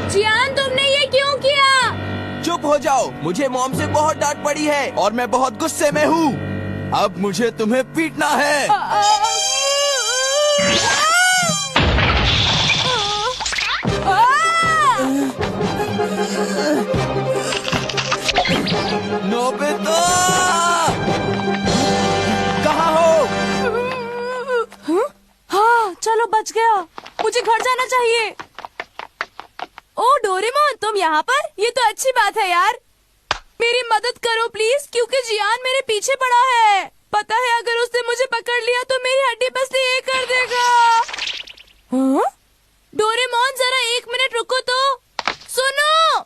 जियान, तुमने ये क्यों किया? चुप हो जाओ, मुझे मॉम से बहुत डांट पड़ी है और मैं बहुत गुस्से में हूँ। अब मुझे तुम्हें पीटना है। नोबिता, कहाँ हो? हाँ, चलो बच गया। मुझे घर जाना चाहिए। ओ डोरेमोन, तुम यहाँ पर? ये तो अच्छी बात है यार। मेरी मदद करो प्लीज, क्योंकि जियान मेरे पीछे पड़ा है। पता है अगर उसने मुझे पकड़ लिया तो मेरी हड्डी पसली ये कर देगा। हाँ? डोरेमोन, जरा 1 मिनट रुको तो। सुनो,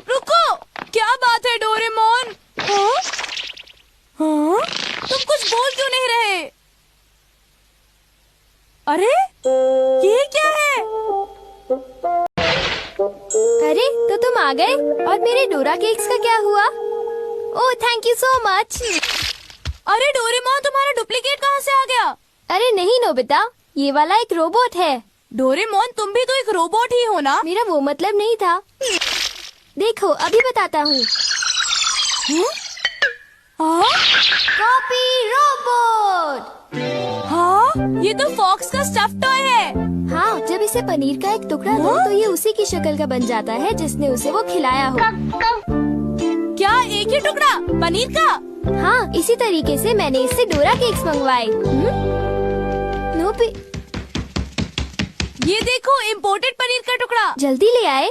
रुको। क्या बात है डोरेमोन? हाँ? हाँ? तुम कुछ बोल क्यों नहीं रहे? अरे ये क्या है? अरे तो तुम आ गए। और मेरे डोरा केक्स का क्या हुआ? Oh thank you so much. अरे डोरेमोन, तुम्हारा डुप्लीकेट कहाँ से आ गया? अरे नहीं नोबिता, ये वाला एक रोबोट है। डोरेमोन, तुम भी तो एक रोबोट ही हो ना? मेरा वो मतलब नहीं था। देखो अभी बताता हूँ। Copy robot. हाँ, ये तो फॉक्स का स्टफ टॉय है। हाँ, जब इसे पनीर का एक टुकड़ा दो तो ये उसी की शक्ल का बन जाता है जिसने उसे वो खिलाया हो। क्या एक ही टुकड़ा पनीर का? हाँ, इसी तरीके से मैंने इससे डोरा केक्स मंगवाए। नोबी, ये देखो, इम्पोर्टेड पनीर का टुकड़ा। जल्दी ले आए।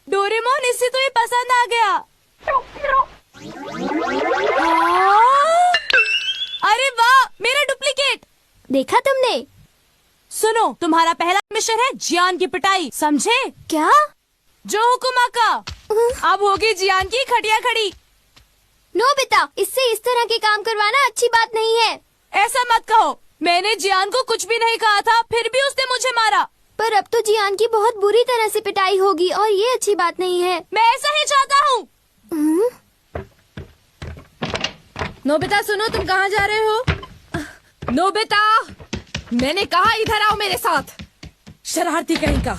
डोरेमोन, इससे तो ये पसंद आ गया। अरे वाह, मेरा डुप्लीकेट। देखा तुमने? सुनो, तुम्हारा पहला मिशन है जियान की पिटाई, समझे? क्या? जो हुकुम आका। अब होगी जियान की खटिया खड़ी। नोबिता, इससे इस तरह के काम करवाना अच्छी बात नहीं है। ऐसा मत कहो, मैंने जियान को कुछ भी नहीं कहा था, फिर भी उसने मुझे मारा। पर अब तो जियान की बहुत बुरी तरह से पिटाई होगी और ये अच्छी बात नहीं है। मैं ऐसा ही चाहता हूँ। नोबिता सुनो, तुम कहाँ जा रहे हो? नोबिता, मैंने कहा इधर आओ मेरे साथ। शरारती कहीं का।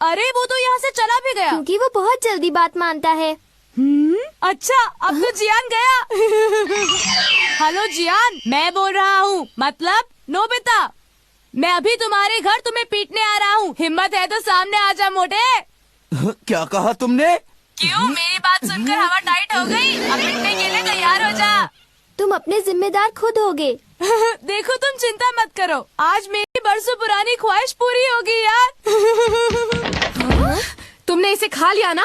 अरे वो तो यहाँ से चला भी गया। क्योंकि वो बहुत जल्दी बात मानता है। अच्छा, अब तो जियान गया। हेलो जियान, मैं बोल रहा हूँ, मतलब नोबिता। मैं अभी तुम्हारे घर तुम्हें पीटने आ रहा हूँ। हिम्मत है तो सामने आ जा मोटे। क्या कहा तुमने? क्यों, मेरी बात सुनकर हवा टाइट हो गई? अब पिटने के लिए तैयार हो जा। तुम अपने जिम्मेदार खुद होगे। देखो, तुम चिंता मत करो, आज मेरी बरसों पुरानी ख्वाहिश पूरी होगी यार। तुमने इसे खा लिया ना?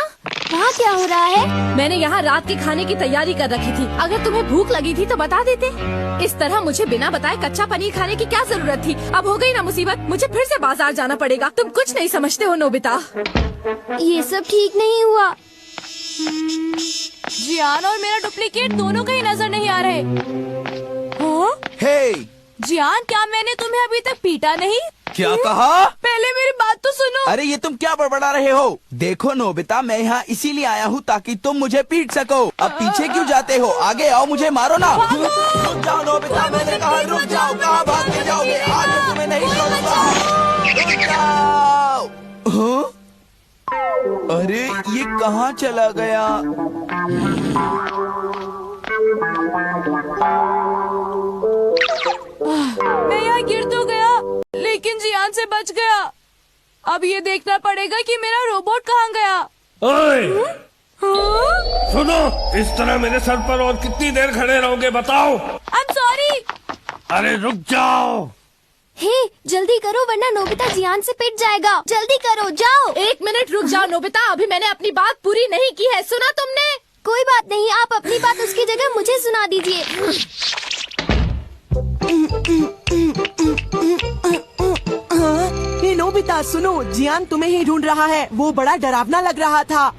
वहाँ क्या हो रहा है? मैंने यहाँ रात के खाने की तैयारी कर रखी थी। अगर तुम्हें भूख लगी थी तो बता देते। इस तरह मुझे बिना बताए कच्चा पनीर खाने की क्या जरूरत थी? अब हो गई ना मुसीबत, मुझे फिर से बाजार जाना पड़ेगा। तुम कुछ नहीं समझते हो नोबिता। ये सब ठीक नहीं हुआ। जियान और मेरा डुप्लीकेट दोनों कहीं नजर नहीं आ रहे। हाँ? हे जियान, क्या मैंने तुम्हें अभी तक पीटा नहीं? क्या कहा? पहले मेरी बात तो सुनो। अरे ये तुम क्या बड़बड़ा रहे हो? देखो नोबिता, मैं यहाँ इसीलिए आया हूँ ताकि तुम मुझे पीट सको। अब पीछे क्यों जाते हो? आगे आओ, मुझे मारो ना। रुक जाओ नोबिता, मैंने कहा रुक जाओ। कहाँ भाग के जाओगे? आज मैं तुम्हें नहीं छोड़ूंगा। रुक जाओ। हाँ? अरे ये कहाँ चला गया? मैं यहाँ गिर तो गया, लेकिन जियान से बच गया। अब ये देखना पड़ेगा कि मेरा रोबोट कहाँ गया। ओए, हाँ? सुनो, इस तरह मेरे सर पर और कितनी देर खड़े रहोगे बताओ? I'm sorry। अरे रुक जाओ। हे, जल्दी करो वरना नोबिता जियान से पिट जाएगा। जल्दी करो, जाओ। 1 मिनट रुक जाओ नोबिता, अभी मैंने अपनी बात पूरी नहीं की है। सुना तुमने? कोई बात नहीं, आप अपनी बात उसकी जगह मुझे सुना दीजिए। हे नोबिता सुनो, जियान तुम्हें ही ढूंढ रहा है। वो बड़ा डरावना लग रहा था।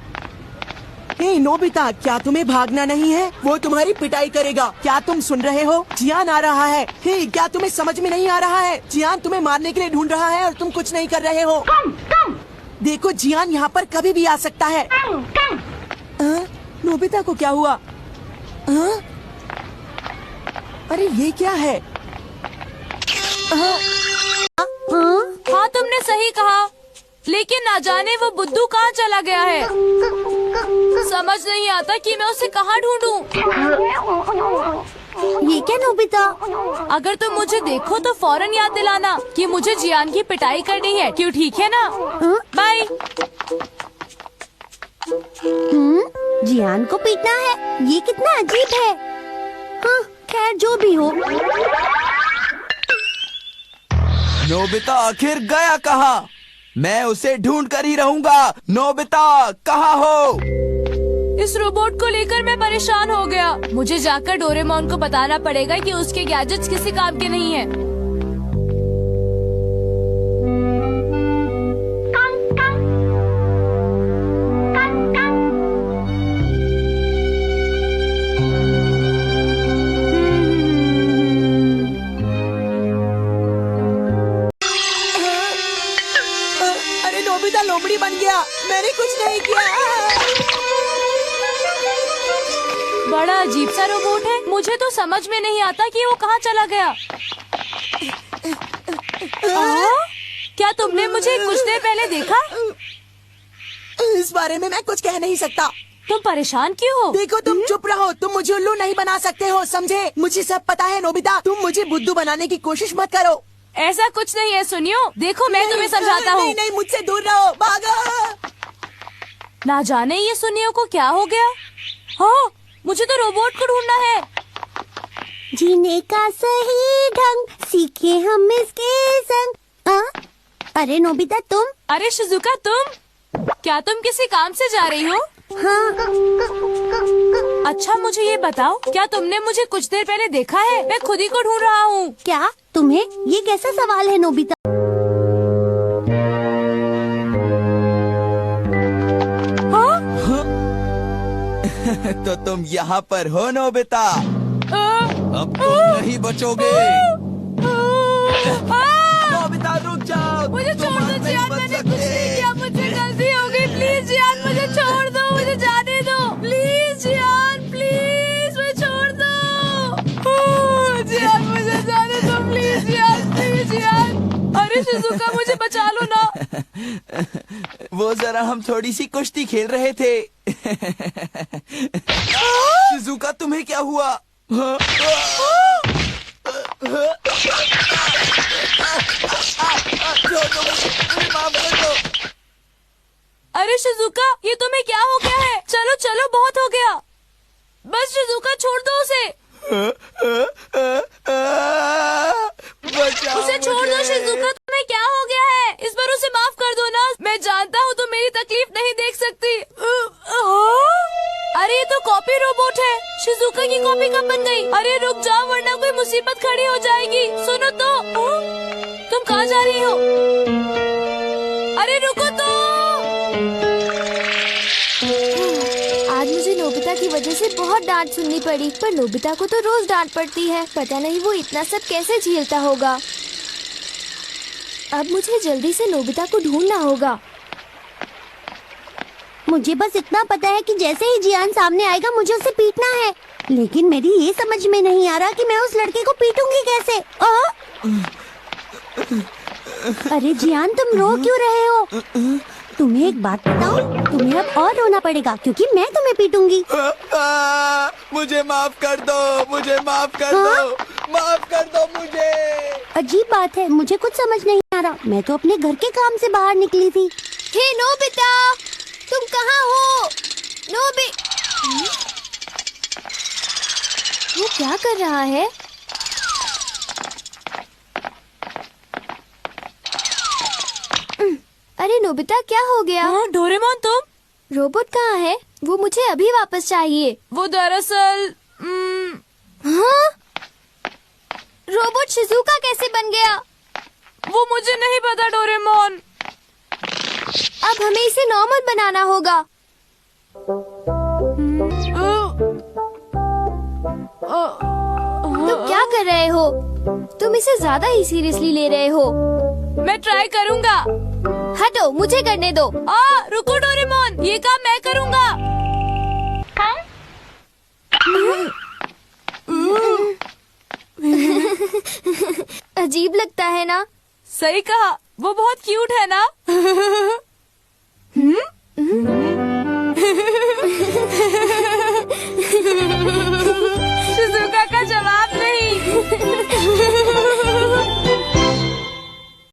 हे नोबिता, क्या तुम्हें भागना नहीं है? वो तुम्हारी पिटाई करेगा। क्या तुम सुन रहे हो? जियान आ रहा है। हे, क्या तुम्हें समझ में नहीं आ रहा है? जियान तुम्हें मारने के लिए ढूंढ रहा है और तुम कुछ नहीं कर रहे हो। देखो, जियान यहाँ पर कभी भी आ सकता है। नोबिता को क्या हुआ? अरे ये क्या है? लेकिन ना जाने वो बुद्धू कहाँ चला गया है। समझ नहीं आता कि मैं उसे कहाँ ढूंढूं। ये क्या नोबिता? अगर तुम मुझे देखो तो फौरन याद दिलाना कि मुझे जियान की पिटाई करनी है। क्यों, ठीक है ना? बाय। जियान को पीटना है? ये कितना अजीब है। हाँ, खैर जो भी हो। नोबिता आखिर गया कहाँ? मैं उसे ढूंढ कर ही रहूंगा। नोबिता कहाँ हो? इस रोबोट को लेकर मैं परेशान हो गया। मुझे जाकर डोरेमोन को बताना पड़ेगा कि उसके गैजेट्स किसी काम के नहीं हैं। अरे नोबिता लोमड़ी बन गया। मैंने कुछ नहीं किया। बड़ा अजीब सा रोबोट है। मुझे तो समझ में नहीं आता कि वो कहाँ चला गया। क्या तुमने मुझे कुछ देर पहले देखा? इस बारे में मैं कुछ कह नहीं सकता। तुम परेशान क्यों हो? देखो, तुम चुप रहो। तुम मुझे उल्लू नहीं बना सकते हो, समझे? मुझे सब पता है नोबिता। तुम मुझे बुद्धू बनाने की कोशिश मत करो। ऐसा कुछ नहीं है, सुनियो। देखो, मैं तुम्हें समझाता हूँ। नहीं नहीं, मुझसे दूर रहो, भागो। ना जाने ये सुनियो को क्या हो गया। हाँ, मुझे तो रोबोट को ढूंढना है। जीने का सही ढंग सीखे हम इसके संग। अरे नोबिता तुम? अरे शिजुका, तुम क्या तुम किसी काम से जा रही हो? हाँ। अच्छा, मुझे ये बताओ, क्या तुमने मुझे कुछ देर पहले देखा है? मैं खुद ही को ढूंढ रहा हूँ। क्या तुम्हें? ये कैसा सवाल है नोबिता? तो तुम यहाँ पर हो नोबिता? अब तुम नहीं बचोगे। नोबिता रुक जाओ। मुझे तुम छोड़ आज दो नहीं जियान, बच मैंने कुछ सकते। नहीं किया। मुझे गलती हो गई। प्लीज जियान, मुझे छोड़ दो। मुझे जाने दो। प्लीज जियान, प्लीज मुझे छोड़ दो। जियान, मुझे जाने दो। प्लीज जियान, प्लीज जियान। अरे शिजुका, मुझे बचा लो ना। वो जरा हम थोड़ी सी कुश्ती खेल रहे थे। शिजुका, तुम्हें क्या हुआ? माफ कर दो। अरे शिजुका, ये तुम्हें क्या हो गया है? चलो चलो, बहुत हो गया। बस शिजुका, छोड़ दो उसे। उसे छोड़ दो शिजुका। तुम्हें क्या हो गया है? इस बार उसे माफ कर दो ना। मैं जानता हूँ तुम मेरी तकलीफ नहीं देख सकती। अरे ये तो कॉपी रोबोट है। शिजुका की कॉपी कब बन गई? अरे रुक जाओ, वरना कोई मुसीबत खड़ी हो जाएगी। सुनो तो। तुम कहाँ जा रही हो? अरे रुको तो। आज मुझे नोबिता की वजह से बहुत डांट सुननी पड़ी, पर नोबिता को तो रोज डांट पड़ती है। पता नहीं वो इतना सब कैसे झेलता होगा। अब मुझे जल्दी से नोबिता को ढूंढना होगा। मुझे बस इतना पता है कि जैसे ही जियान सामने आएगा मुझे उसे पीटना है, लेकिन मेरी ये समझ में नहीं आ रहा कि मैं उस लड़के को पीटूंगी कैसे। अरे जियान, तुम रो क्यों रहे हो? तुम्हें एक बात बताऊं, तुम्हें अब और रोना पड़ेगा क्योंकि मैं तुम्हें पीटूंगी। मुझे माफ कर दो। मुझे माफ कर दो। माफ कर दो मुझे। अजीब बात है, मुझे कुछ समझ नहीं आ रहा। मैं तो अपने घर के काम से बाहर निकली थी। हे नोबिता, तुम कहाँ हो? वो क्या कर रहा है? अरे नोबिता, क्या हो गया? डोरेमोन, तुम? रोबोट कहाँ है? वो मुझे अभी वापस चाहिए। वो दरअसल हाँ? रोबोट शिजुका कैसे बन गया? वो मुझे नहीं पता डोरेमोन। अब हमें इसे नॉर्मल बनाना होगा। तुम क्या कर रहे हो? तुम इसे ज्यादा ही सीरियसली ले रहे हो। मैं ट्राई करूँगा। हटो, मुझे करने दो। रुको डोरेमोन, ये काम मैं करूँगा। अजीब लगता है ना? सही कहा, वो बहुत क्यूट है ना।